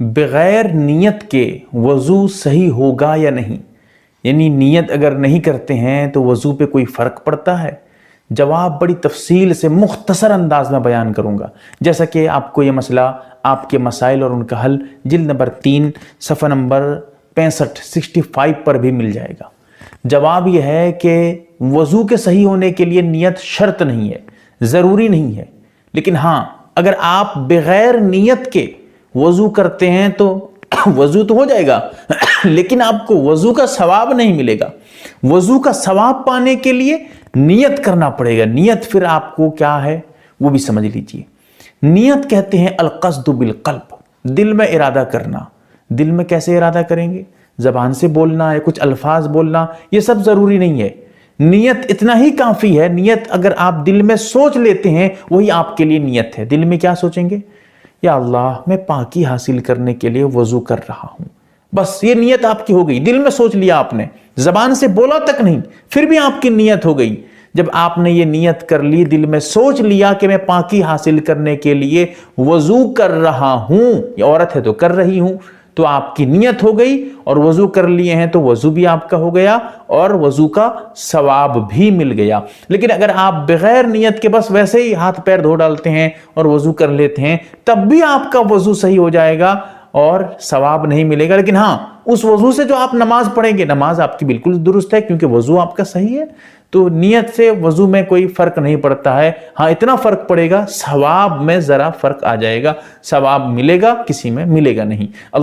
بغیر نیت کے وضو صحیح ہوگا یا نہیں؟ یعنی نیت اگر نہیں کرتے ہیں تو وضو پہ کوئی فرق پڑتا ہے؟ جواب بڑی تفصیل سے مختصر انداز میں بیان کروں گا، جیسا کہ آپ کو یہ مسئلہ آپ کے مسائل اور ان کا حل جلد نمبر 3 صفحہ نمبر 65 پر بھی مل جائے گا۔ جواب یہ ہے کہ وضو کے صحیح ہونے کے لیے نیت شرط نہیں ہے، ضروری نہیں ہے، لیکن ہاں اگر آپ بغیر نیت کے وضو کرتے ہیں تو وضو تو ہو جائے گا لیکن آپ کو وضو کا ثواب نہیں ملے گا۔ وضو کا ثواب پانے کے لیے نیت کرنا پڑے گا۔ نیت پھر آپ کو کیا ہے وہ بھی سمجھ لیجئے۔ نیت کہتے ہیں القصد بالقلب، دل میں ارادہ کرنا۔ دل میں کیسے ارادہ کریں گے؟ زبان سے بولنا ہے، کچھ الفاظ بولنا، یہ سب ضروری نہیں ہے۔ نیت اتنا ہی کافی ہے۔ نیت اگر آپ دل میں سوچ لیتے ہیں وہی آپ کے لیے نیت ہے۔ دل میں کیا سوچیں گے؟ یا اللہ میں پاکی حاصل کرنے کے لیے وضو کر رہا ہوں، بس یہ نیت آپ کی ہو گئی۔ دل میں سوچ لیا آپ نے، زبان سے بولا تک نہیں، پھر بھی آپ کی نیت ہو گئی۔ جب آپ نے یہ نیت کر لی، دل میں سوچ لیا کہ میں پاکی حاصل کرنے کے لیے وضو کر رہا ہوں، یہ عورت ہے تو کر رہی ہوں، تو آپ کی نیت ہو گئی، اور وضو کر لیے ہیں تو وضو بھی آپ کا ہو گیا اور وضو کا ثواب بھی مل گیا۔ لیکن اگر آپ بغیر نیت کے بس ویسے ہی ہاتھ پیر دھو ڈالتے ہیں اور وضو کر لیتے ہیں، تب بھی آپ کا وضو صحیح ہو جائے گا اور ثواب نہیں ملے گا۔ لیکن ہاں اس وضو سے جو آپ نماز پڑھیں گے، نماز آپ کی بالکل درست ہے، کیونکہ وضو آپ کا صحیح ہے۔ تو نیت سے وضو میں کوئی فرق نہیں پڑتا ہے۔ ہاں اتنا فرق پڑے گا، ثواب میں ذرا فرق آ جائے گا، ثواب ملے گا، کسی میں ملے گا نہیں۔